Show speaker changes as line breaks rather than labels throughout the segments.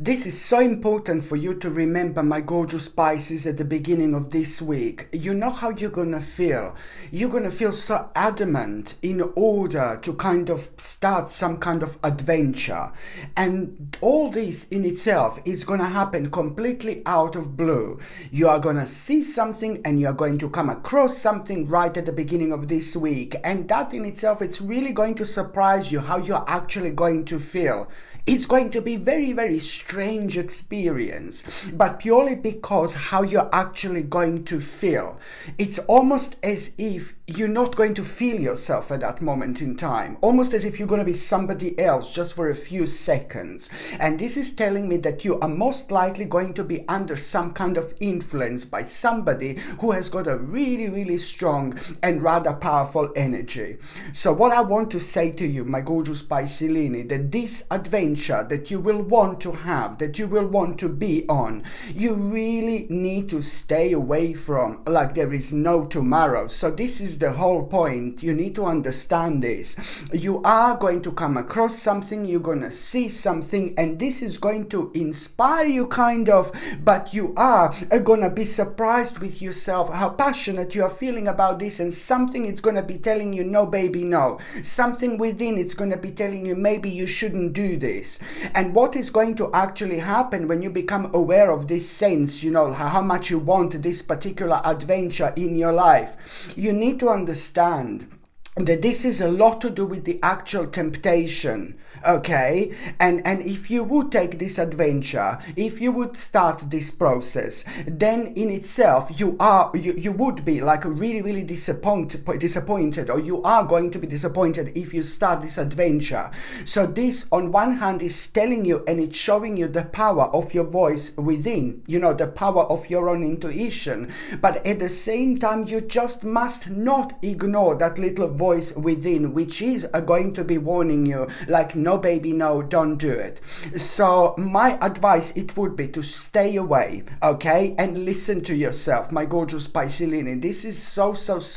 This is so important for you to remember, my gorgeous Pisces, at the beginning of this week. You know how you're going to feel. You're going to feel so adamant in order to kind of start some kind of adventure. And all this in itself is going to happen completely out of blue. You are going to see something and you're going to come across something right at the beginning of this week. And that in itself, it's really going to surprise you how you're actually going to feel. It's going to be very, very strange experience, but purely because how you're actually going to feel. It's almost as if you're not going to feel yourself at that moment in time, almost as if you're going to be somebody else just for a few seconds. And this is telling me that you are most likely going to be under some kind of influence by somebody who has got a really, really strong and rather powerful energy. So what I want to say to you, my gorgeous Piscelini, that this adventure that you will want to have, that you will want to be on, you really need to stay away from like there is no tomorrow. So this is the whole point. You need to understand this. You are going to come across something, you're going to see something, and this is going to inspire you kind of, but you are going to be surprised with yourself how passionate you are feeling about this, and something is going to be telling you no baby no. Something within it's going to be telling you maybe you shouldn't do this. And what is going to actually happen when you become aware of this sense, you know, how much you want this particular adventure in your life, you need to understand that this is a lot to do with the actual temptation, okay? And if you would take this adventure, if you would start this process, then in itself you would be like really, really disappointed, or you are going to be disappointed if you start this adventure. So this on one hand is telling you, and it's showing you the power of your voice within, you know, the power of your own intuition. But at the same time, you just must not ignore that little voice within, which is going to be warning you like, no baby no, don't do it. So my advice, it would be to stay away, okay, and listen to yourself, my gorgeous Piscelini. This is so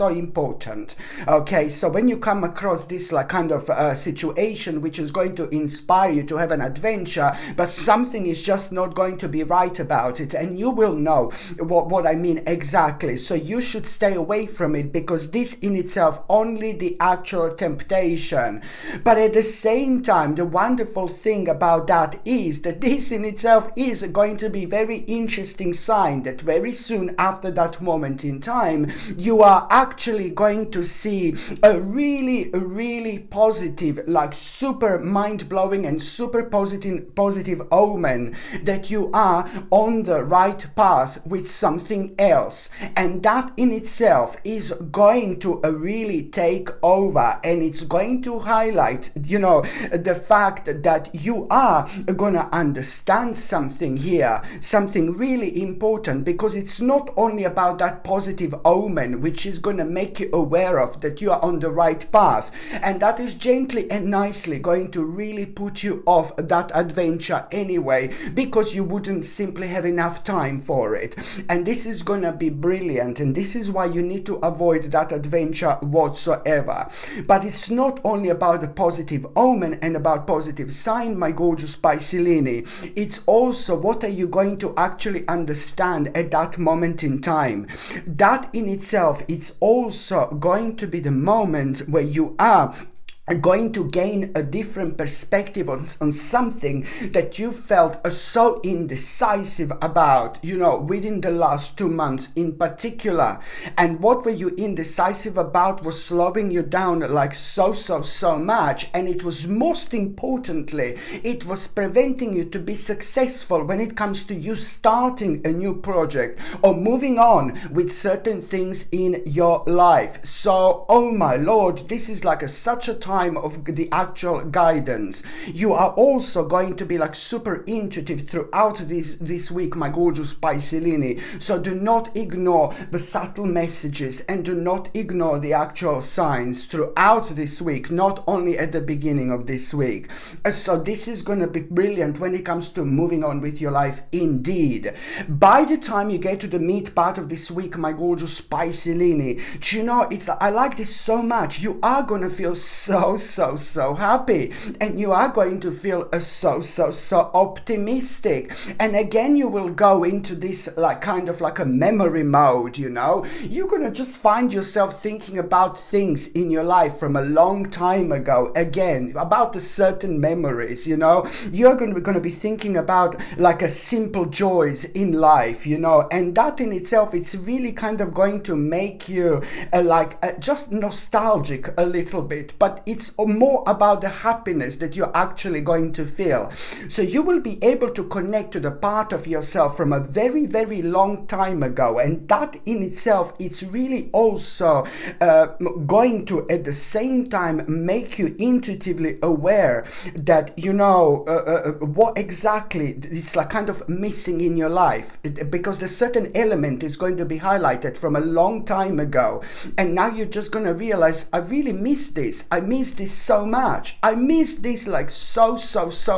important, okay? So when you come across this like kind of situation which is going to inspire you to have an adventure, but something is just not going to be right about it, and you will know what I mean exactly. So you should stay away from it, because this in itself only the actual temptation. But at the same time, the wonderful thing about that is that this in itself is going to be very interesting sign that very soon after that moment in time, you are actually going to see a really positive, like super mind-blowing and super positive omen that you are on the right path with something else. And that in itself is going to really take over, and it's going to highlight, you know, the fact that you are gonna understand something here, something really important, because it's not only about that positive omen which is gonna make you aware of that you are on the right path, and that is gently and nicely going to really put you off that adventure anyway, because you wouldn't simply have enough time for it. And this is gonna be brilliant, and this is why you need to avoid that adventure whatsoever. But it's not only about a positive omen and about positive sign, my gorgeous Piscelini. It's also what are you going to actually understand at that moment in time. That in itself, it's also going to be the moment where you are going to gain a different perspective on something that you felt so indecisive about, you know, within the last 2 months in particular. And what were you indecisive about was slowing you down like so much, and it was most importantly, it was preventing you to be successful when it comes to you starting a new project or moving on with certain things in your life. So, oh my Lord, this is like such a time of the actual guidance. You are also going to be like super intuitive throughout this week, my gorgeous Piscelini. So do not ignore the subtle messages, and do not ignore the actual signs throughout this week, not only at the beginning of this week. So this is going to be brilliant when it comes to moving on with your life indeed. By the time you get to the meat part of this week, my gorgeous Piscelini, do you know, I like this so much. You are going to feel so so happy, and you are going to feel so optimistic. And again, you will go into this like kind of like a memory mode, you know. You're gonna just find yourself thinking about things in your life from a long time ago, again, about the certain memories, you know. You're gonna be thinking about like a simple joys in life, you know, and that in itself, it's really kind of going to make you just nostalgic a little bit, but it's more about the happiness that you're actually going to feel. So you will be able to connect to the part of yourself from a very long time ago, and that in itself, it's really also going to at the same time make you intuitively aware that, you know, what exactly it's like kind of missing in your life, because a certain element is going to be highlighted from a long time ago, and now you're just going to realize, I really miss this. I miss this so much. I miss this like so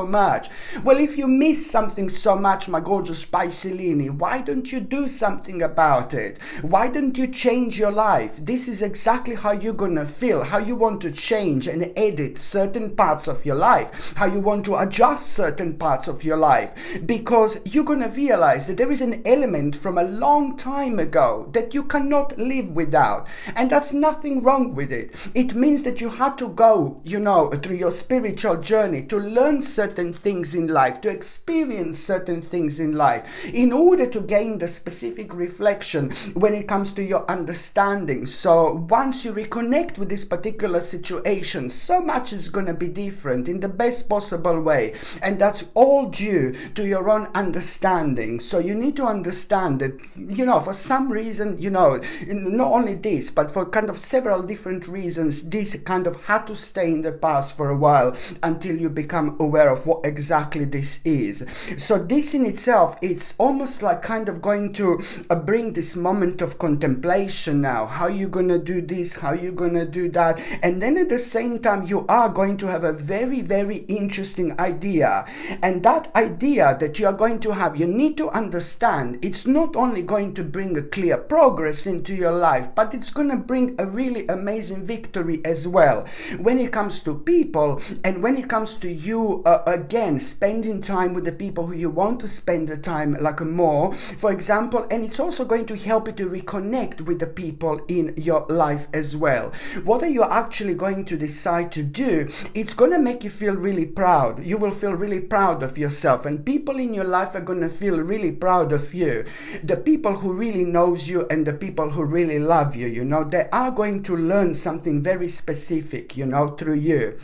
much. Well, if you miss something so much, my gorgeous Piscelini, why don't you do something about it? Why don't you change your life? This is exactly how you're going to feel, how you want to change and edit certain parts of your life, how you want to adjust certain parts of your life, because you're going to realize that there is an element from a long time ago that you cannot live without, and that's nothing wrong with it. It means that you had to go, you know, through your spiritual journey to learn certain things in life, to experience certain things in life, in order to gain the specific reflection when it comes to your understanding. So once you reconnect with this particular situation, so much is going to be different in the best possible way, and that's all due to your own understanding. So you need to understand that, you know, for some reason, you know, not only this, but for kind of several different reasons, this kind of had to stay in the past for a while until you become aware of what exactly this is. So this in itself, it's almost like kind of going to bring this moment of contemplation now. How you gonna do this? How you gonna do that? And then at the same time, you are going to have a very interesting idea. And that idea that you are going to have, you need to understand, it's not only going to bring a clear progress into your life, but it's going to bring a really amazing victory as well when it comes to people, and when it comes to you again spending time with the people who you want to spend the time like more, for example. And it's also going to help you to reconnect with the people in your life as well. What are you actually going to decide to do? It's going to make you feel really proud. You will feel really proud of yourself, and people in your life are going to feel really proud of you. The people who really knows you and the people who really love you, you know, they are going to learn something very specific, you know, through you.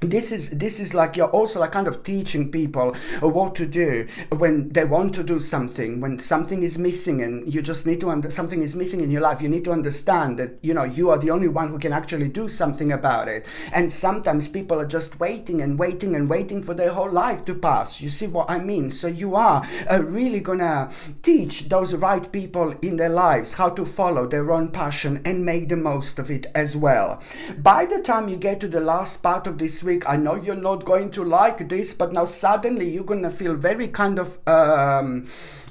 This is like you're also like kind of teaching people what to do when they want to do something, when something is missing, and you just need to something is missing in your life. You need to understand that, you know, you are the only one who can actually do something about it. And sometimes people are just waiting for their whole life to pass. You see what I mean? So you are really gonna teach those right people in their lives how to follow their own passion and make the most of it as well. By the time you get to the last part of this week, I know you're not going to like this, but now suddenly you're gonna feel very kind of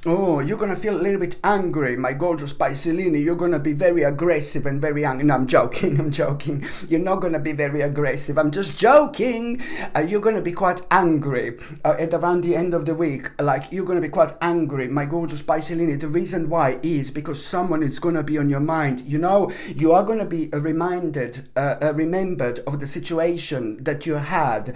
you're gonna feel a little bit angry, my gorgeous Piscelini. You're gonna be very aggressive and very angry. No, I'm joking. You're not gonna be very aggressive. I'm just joking. You're gonna be quite angry at around the end of the week. Like, you're gonna be quite angry, my gorgeous Piscelini. The reason why is because someone is gonna be on your mind. You know, you are gonna be remembered of the situation that you had,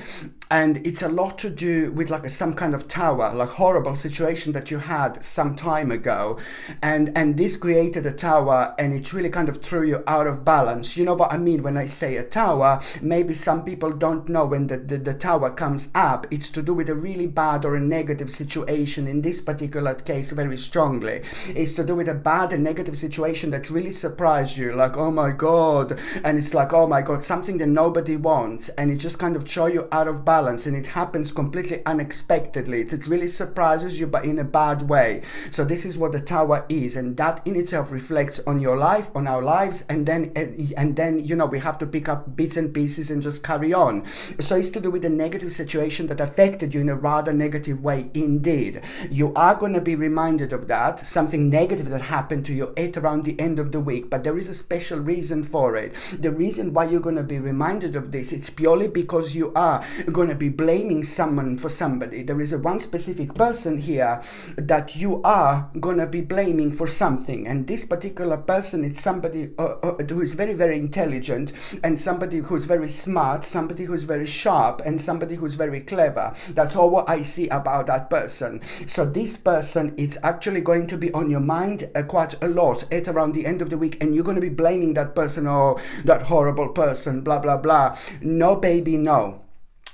and it's a lot to do with like some kind of tower, like horrible situation that you had some time ago, and this created a tower, and it really kind of threw you out of balance. You know what I mean when I say a tower? Maybe some people don't know when the tower comes up, it's to do with a really bad or a negative situation. In this particular case, very strongly, it's to do with a bad and negative situation that really surprised you, like, oh my god, and it's like, oh my god, something that nobody wants, and it just just kind of throw you out of balance, and it happens completely unexpectedly. It really surprises you, but in a bad way. So this is what the Tower is, and that in itself reflects on your life, on our lives, and then you know, we have to pick up bits and pieces and just carry on. So it's to do with a negative situation that affected you in a rather negative way indeed. You are going to be reminded of that, something negative that happened to you at around the end of the week, but there is a special reason for it. The reason why you're going to be reminded of this, it's purely because you are going to be blaming someone for somebody. There is a one specific person here that you are going to be blaming for something, and this particular person is somebody who is very, very intelligent, and somebody who's very smart, somebody who's very sharp, and somebody who's very clever. That's all what I see about that person. So this person is actually going to be on your mind quite a lot at around the end of the week, and you're going to be blaming that person, oh, that horrible person, blah blah blah. No baby, no.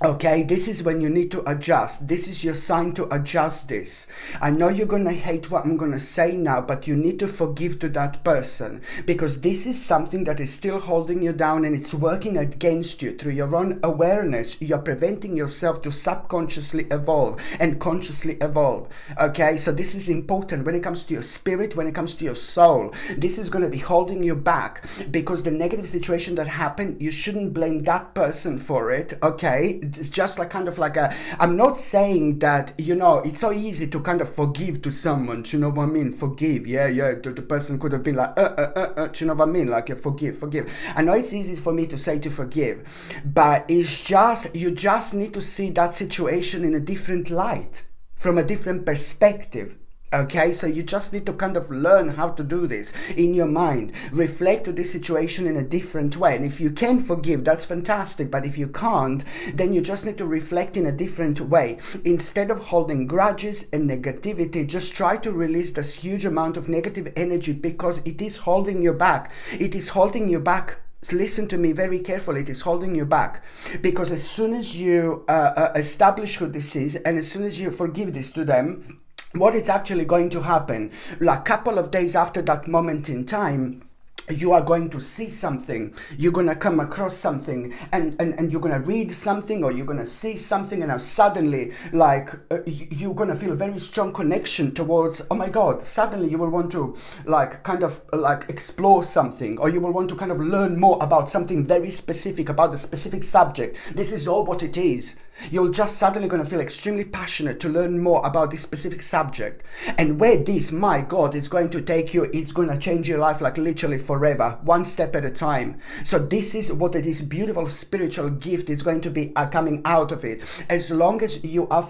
Okay, this is when you need to adjust. This is your sign to adjust this. I know you're going to hate what I'm going to say now, but you need to forgive to that person, because this is something that is still holding you down, and it's working against you. Through your own awareness, you're preventing yourself to subconsciously evolve and consciously evolve. Okay, so this is important when it comes to your spirit, when it comes to your soul. This is going to be holding you back, because the negative situation that happened, you shouldn't blame that person for it. Okay, it's just like kind of like a, I'm not saying that, you know, it's so easy to kind of forgive to someone, do you know what I mean? Forgive, yeah, the person could have been like, do you know what I mean? Like, forgive. I know it's easy for me to say to forgive, but it's just, you just need to see that situation in a different light, from a different perspective. Okay, so you just need to kind of learn how to do this in your mind. Reflect to this situation in a different way. And if you can forgive, that's fantastic. But if you can't, then you just need to reflect in a different way. Instead of holding grudges and negativity, just try to release this huge amount of negative energy, because it is holding you back. It is holding you back. Listen to me very carefully. It is holding you back, because as soon as you establish who this is, and as soon as you forgive this to them, what is actually going to happen, like a couple of days after that moment in time, you are going to see something, you're going to come across something, and you're going to read something, or you're going to see something, and now suddenly, like, you're going to feel a very strong connection towards, oh my God, suddenly you will want to, like, kind of, like, explore something, or you will want to kind of learn more about something very specific, about the specific subject. This is all what it is. You're just suddenly going to feel extremely passionate to learn more about this specific subject. And where this, my God, is going to take you, it's going to change your life like literally forever, one step at a time. So this is what this beautiful spiritual gift is going to be coming out of it. As long as you are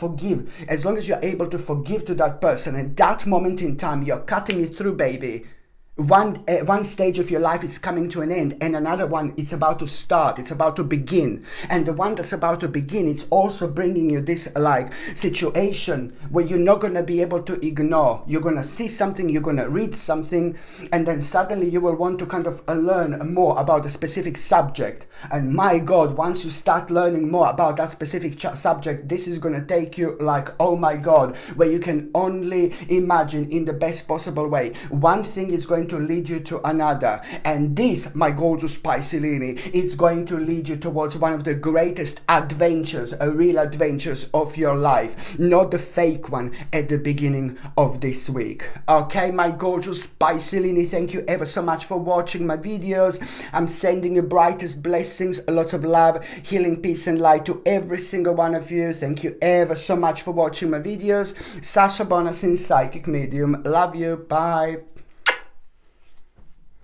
as long as you're able to forgive to that person, at that moment in time, you're cutting it through, baby. One stage of your life is coming to an end, and another one, it's about to start, it's about to begin. And the one that's about to begin, it's also bringing you this like situation where you're not going to be able to ignore. You're going to see something, you're going to read something, and then suddenly you will want to kind of learn more about a specific subject. And my God, once you start learning more about that specific subject, this is going to take you like, oh my God, where you can only imagine in the best possible way. One thing is going to lead you to another, and this, my gorgeous Piscelini, is going to lead you towards one of the greatest adventures, real adventures of your life, not the fake one at the beginning of this week. Okay, my gorgeous Piscelini, thank you ever so much for watching my videos. I'm sending you brightest blessings, a lot of love, healing, peace and light to every single one of you. Thank you ever so much for watching my videos. Sasha Bonasin, psychic medium. Love you. Bye.